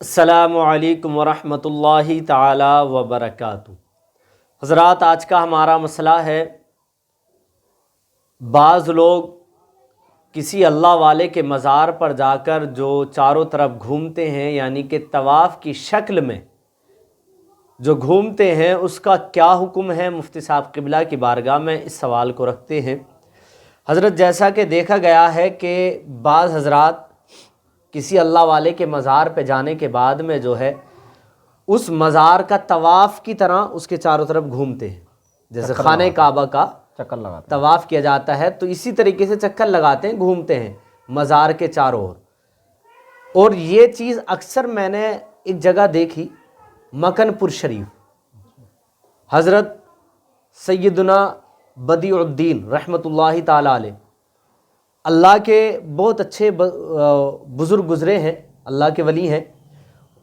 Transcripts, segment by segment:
السلام علیکم ورحمۃ اللہ تعالی وبرکاتہ۔ حضرات، آج کا ہمارا مسئلہ ہے، بعض لوگ کسی اللہ والے کے مزار پر جا کر جو چاروں طرف گھومتے ہیں، یعنی کہ طواف کی شکل میں جو گھومتے ہیں، اس کا کیا حکم ہے؟ مفتی صاحب قبلہ کی بارگاہ میں اس سوال کو رکھتے ہیں۔ حضرت، جیسا کہ دیکھا گیا ہے کہ بعض حضرات کسی اللہ والے کے مزار پہ جانے کے بعد میں جو ہے اس مزار کا طواف کی طرح اس کے چاروں طرف گھومتے ہیں، جیسے خانہ کعبہ کا چکر لگاتے ہیں، طواف کیا جاتا ہے، تو اسی طریقے سے چکر لگاتے ہیں، گھومتے ہیں مزار کے چاروں اور یہ چیز اکثر میں نے ایک جگہ دیکھی، مکن پور شریف۔ حضرت سیدنا بدیع الدین رحمۃ اللہ تعالی علیہ، اللہ کے بہت اچھے بزرگ گزرے ہیں، اللہ کے ولی ہیں،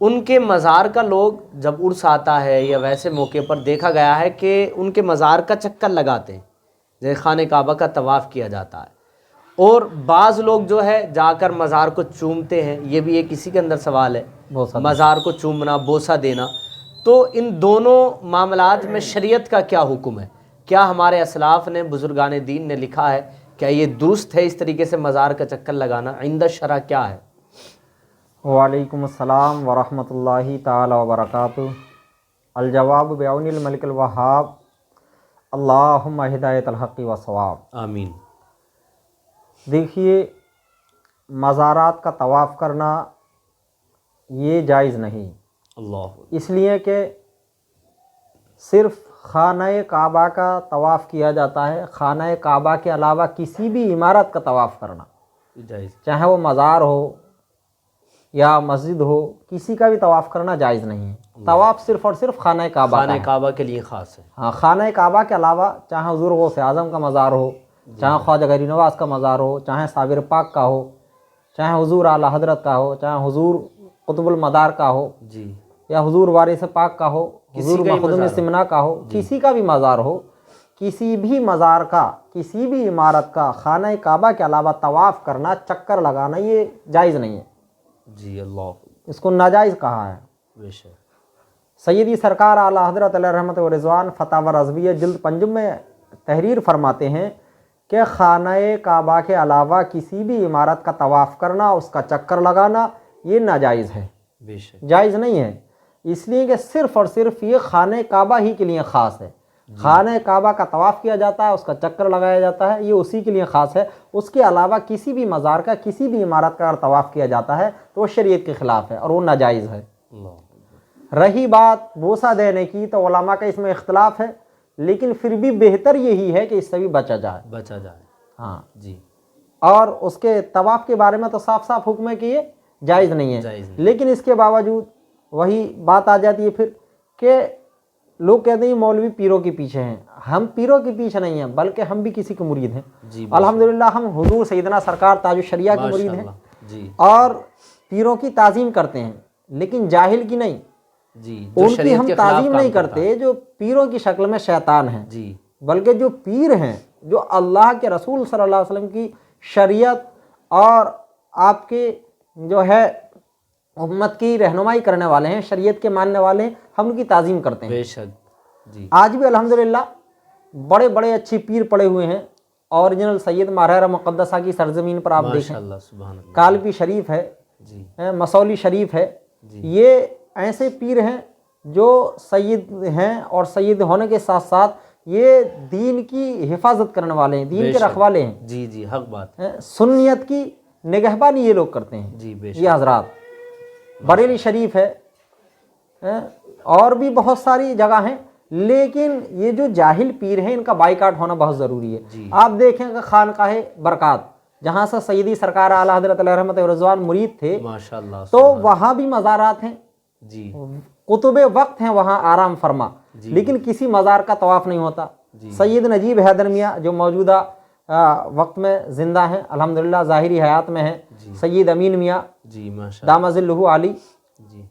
ان کے مزار کا لوگ جب عرس آتا ہے یا ویسے موقع پر دیکھا گیا ہے کہ ان کے مزار کا چکر لگاتے ہیں، جیسے خانہ کعبہ کا طواف کیا جاتا ہے، اور بعض لوگ جو ہے جا کر مزار کو چومتے ہیں۔ یہ بھی ایک کسی کے اندر سوال ہے، مزار کو چومنا، بوسہ دینا۔ تو ان دونوں معاملات میں شریعت کا کیا حکم ہے؟ کیا ہمارے اسلاف نے، بزرگان دین نے لکھا ہے، کیا یہ درست ہے اس طریقے سے مزار کا چکر لگانا؟ عند الشرع کیا ہے؟ وعلیکم السلام ورحمۃ اللہ تعالی وبرکاتہ۔ الجواب بعون الملک الوہاب، اللہم ہدایت الحق و ثواب۔ آمین۔ دیکھیے، مزارات کا طواف کرنا یہ جائز نہیں، اللہ، اس لیے کہ صرف خانہ کعبہ کا طواف کیا جاتا ہے۔ خانہ کعبہ کے علاوہ کسی بھی عمارت کا طواف کرنا، جائز، چاہے وہ مزار ہو یا مسجد ہو، کسی کا بھی طواف کرنا جائز نہیں ہے۔ طواف صرف اور صرف خانہ کعبہ خانہ کعبہ کے لیے خاص ہے۔ ہاں، خانہ کعبہ کے علاوہ چاہے حضور غوث اعظم کا مزار ہو، چاہے خواجہ غریب نواز کا مزار ہو، چاہے صابر پاک کا ہو، چاہے حضور اعلیٰ حضرت کا ہو، چاہے حضور قطب المدار کا ہو، جی، یا حضور وارث پاک کا ہو، حضور مخدوم سمنا کا ہو، کسی کا بھی مزار ہو، کسی بھی مزار کا، کسی بھی عمارت کا خانہ کعبہ کے علاوہ طواف کرنا، چکر لگانا، یہ جائز نہیں ہے۔ جی، اللہ، اس کو ناجائز کہا ہے۔ بے شک۔ سیدی سرکار اعلیٰ حضرت علیہ رحمت و رضوان فتاوی رضویہ جلد 5 میں تحریر فرماتے ہیں کہ خانہ کعبہ کے علاوہ کسی بھی عمارت کا طواف کرنا، اس کا چکر لگانا، یہ ناجائز ہے، بے شک، جائز نہیں ہے، اس لیے کہ صرف اور صرف یہ خانہ کعبہ ہی کے لیے خاص ہے۔ خانہ کعبہ کا طواف کیا جاتا ہے، اس کا چکر لگایا جاتا ہے، یہ اسی کے لیے خاص ہے۔ اس کے علاوہ کسی بھی مزار کا، کسی بھی عمارت کا اگر طواف کیا جاتا ہے تو وہ شریعت کے خلاف ہے اور وہ ناجائز ہے۔ اللہ، رہی بات بوسہ دینے کی، تو علماء کا اس میں اختلاف ہے، لیکن پھر بھی بہتر یہی ہے کہ اس سے بھی بچا جائے۔ بچا جائے، ہاں جی، اور اس کے طواف کے بارے میں تو صاف صاف حکم ہے کہ یہ جائز نہیں ہے، جائز نہیں۔ لیکن اس کے باوجود وہی بات آ جاتی ہے پھر کہ لوگ کہتے ہیں مولوی پیروں کے پیچھے ہیں۔ ہم پیروں کے پیچھے نہیں ہیں، بلکہ ہم بھی کسی کے مرید ہیں۔ جی، الحمدللہ ہم حضور سیدنا سرکار تاج الشریعہ کے مرید ہیں، جی، اور پیروں کی تعظیم کرتے ہیں، لیکن جاہل کی نہیں۔ جی، ان کی ہم تعظیم نہیں کرتے جو پیروں کی شکل میں شیطان ہیں، جی، بلکہ جو پیر ہیں، جو اللہ کے رسول صلی اللہ علیہ وسلم کی شریعت اور آپ کے جو ہے امت کی رہنمائی کرنے والے ہیں، شریعت کے ماننے والے ہیں، ہم ان کی تعظیم کرتے ہیں۔ بے شک، جی، آج بھی الحمدللہ بڑے بڑے اچھے پیر پڑے ہوئے ہیں۔ اوریجنل سید ماہرہ مقدسہ کی سرزمین پر آپ دیکھیں، ماشاءاللہ، سبحان اللہ، کالپی شریف ہے، جی، مسولی شریف ہے، جی، یہ ایسے پیر ہیں جو سید ہیں، اور سید ہونے کے ساتھ ساتھ یہ دین کی حفاظت کرنے والے ہیں، دین کے رکھوالے ہیں۔ جی، جی، حق بات، سنیت کی نگہبانی یہ لوگ کرتے ہیں، جی، بے یہ شک، حضرات۔ بریلی شریف ہے، اور بھی بہت ساری جگہ ہیں، لیکن یہ جو جاہل پیر ہیں ان کا بائیکاٹ ہونا بہت ضروری ہے۔ جی، آپ دیکھیں کہ خانقاہ برکات، جہاں سے سیدی سرکار اعلیٰ حضرت علیہ رحمت و رضوان مرید تھے، ماشاءاللہ، تو وہاں بھی مزارات ہیں، جی، قطب وقت ہیں وہاں آرام فرما، لیکن کسی مزار کا طواف نہیں ہوتا۔ سید نجیب حیدر میاں جو موجودہ وقت میں زندہ ہیں، الحمدللہ ظاہری حیات میں ہیں، سید امین میاں جی، ماشاءاللہ، دام ظلہ علی، جی،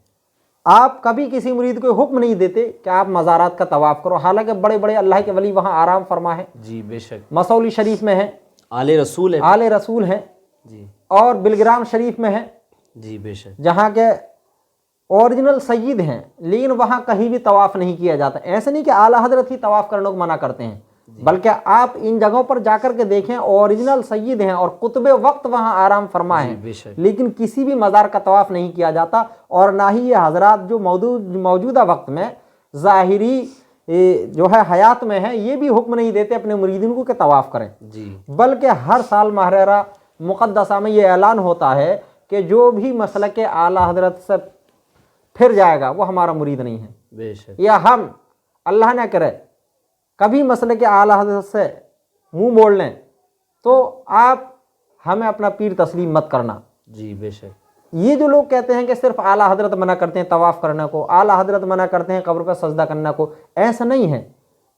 آپ کبھی کسی مرید کو حکم نہیں دیتے کہ آپ مزارات کا طواف کرو، حالانکہ بڑے بڑے اللہ کے ولی وہاں آرام فرما ہے۔ جی، بے شک، مسولی شریف میں ہے، آل رسول ہے، آل رسول ہیں، جی، اور بلگرام شریف میں ہے، جی، بے شک، جہاں کے اوریجنل سید ہیں لیکن وہاں کہیں بھی طواف نہیں کیا جاتا. ایسا نہیں کہ اعلیٰ حضرت ہی طواف کرنے کو منع کرتے ہیں، بلکہ آپ ان جگہوں پر جا کر کے دیکھیں اوریجنل سید ہیں اور قطب وقت وہاں آرام فرما ہیں، بے شک. لیکن کسی بھی مزار کا طواف نہیں کیا جاتا. اور نہ ہی یہ حضرات جو موجودہ وقت میں ظاہری جو ہے حیات میں ہیں یہ بھی حکم نہیں دیتے اپنے مریدین کو کہ طواف کریں، جی بلکہ ہر سال ماہ رمضان مقدسہ میں یہ اعلان ہوتا ہے کہ جو بھی مسلک اعلیٰ حضرت سے پھر جائے گا وہ ہمارا مرید نہیں ہے. بے شک. یا ہم اللہ نہ کرے کبھی مسلک اعلیٰ حضرت سے منہ موڑ لیں تو آپ ہمیں اپنا پیر تسلیم مت کرنا. جی بے شک. یہ جو لوگ کہتے ہیں کہ صرف اعلیٰ حضرت منع کرتے ہیں طواف کرنے کو، اعلیٰ حضرت منع کرتے ہیں قبر پہ سجدہ کرنے کو، ایسا نہیں ہے،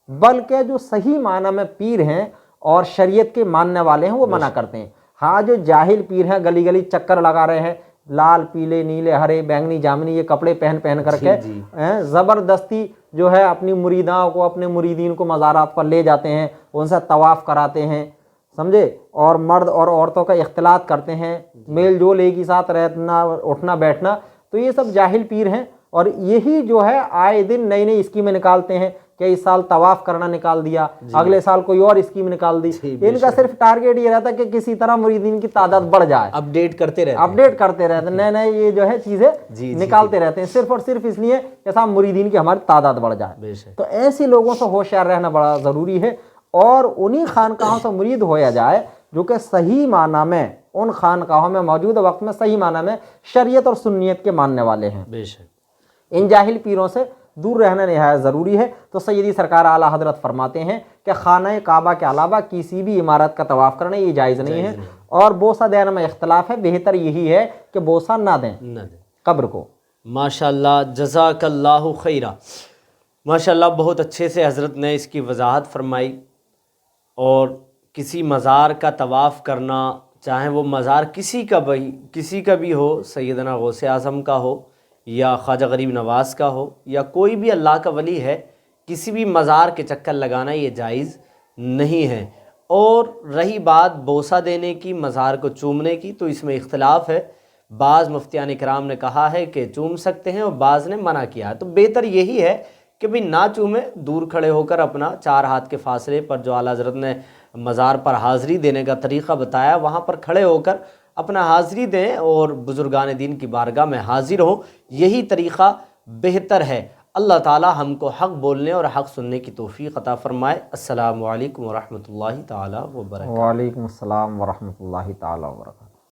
بلکہ جو صحیح معنی میں پیر ہیں اور شریعت کے ماننے والے ہیں وہ منع کرتے ہیں. ہاں جو جاہل پیر ہیں گلی گلی چکر لگا رہے ہیں، لال پیلے نیلے ہرے بینگنی جامنی یہ کپڑے پہن کر کے زبردستی جو ہے اپنی مریداں کو اپنے مریدین کو مزارات پر لے جاتے ہیں، ان سے طواف کراتے ہیں، سمجھے، اور مرد اور عورتوں کا اختلاط کرتے ہیں، میل جول ایک ہی ساتھ رہنا اٹھنا بیٹھنا، تو یہ سب جاہل پیر ہیں. اور یہی جو ہے آئے دن نئی نئی اسکیمیں نکالتے ہیں کہ اس سال طواف کرنا نکال دیا، اگلے سال کوئی اور اسکیم نکال دی. ان کا صرف ٹارگیٹ یہ رہتا ہے کہ کسی طرح مریدین کی تعداد بڑھ جائے، اپڈیٹ کرتے رہتے ہیں نئے نئے یہ جو ہے چیزیں نکالتے رہتے ہیں صرف اور صرف اس لیے کہ صاحب مریدین کی ہماری تعداد بڑھ جائے. بے شک. تو ایسے لوگوں سے ہوشیار رہنا بڑا ضروری ہے اور انہی خانقاہوں سے مرید ہویا جائے جو کہ صحیح معنی میں ان خانقاہوں میں موجودہ وقت میں صحیح معنی میں شریعت اور سنیت کے ماننے والے ہیں. بے شک. ان جاہل پیروں سے دور رہنا نہایت ضروری ہے. تو سیدی سرکار اعلیٰ حضرت فرماتے ہیں کہ خانہ کعبہ کے علاوہ کسی بھی عمارت کا طواف کرنا یہ جائز نہیں ہے. اور بوسہ دینے میں اختلاف ہے، بہتر یہی ہے کہ بوسہ نہ دیں قبر کو. ماشاءاللہ جزاک اللہ خیرہ. ماشاءاللہ بہت اچھے سے حضرت نے اس کی وضاحت فرمائی. اور کسی مزار کا طواف کرنا، چاہے وہ مزار کسی کا بھی ہو، سیدنا غوث اعظم کا ہو یا خواجہ غریب نواز کا ہو یا کوئی بھی اللہ کا ولی ہے، کسی بھی مزار کے چکر لگانا یہ جائز نہیں ہے. اور رہی بات بوسہ دینے کی، مزار کو چومنے کی، تو اس میں اختلاف ہے. بعض مفتیان کرام نے کہا ہے کہ چوم سکتے ہیں اور بعض نے منع کیا ہے. تو بہتر یہی ہے کہ بھی نہ چومیں، دور کھڑے ہو کر اپنا 4 ہاتھ کے فاصلے پر جو اعلیٰ حضرت نے مزار پر حاضری دینے کا طریقہ بتایا وہاں پر کھڑے ہو کر اپنا حاضری دیں اور بزرگان دین کی بارگاہ میں حاضر ہوں. یہی طریقہ بہتر ہے. اللہ تعالی ہم کو حق بولنے اور حق سننے کی توفیق عطا فرمائے. السلام علیکم ورحمۃ اللہ تعالی وبرکاتہ. وعلیکم السلام ورحمۃ اللہ تعالی وبرکاتہ.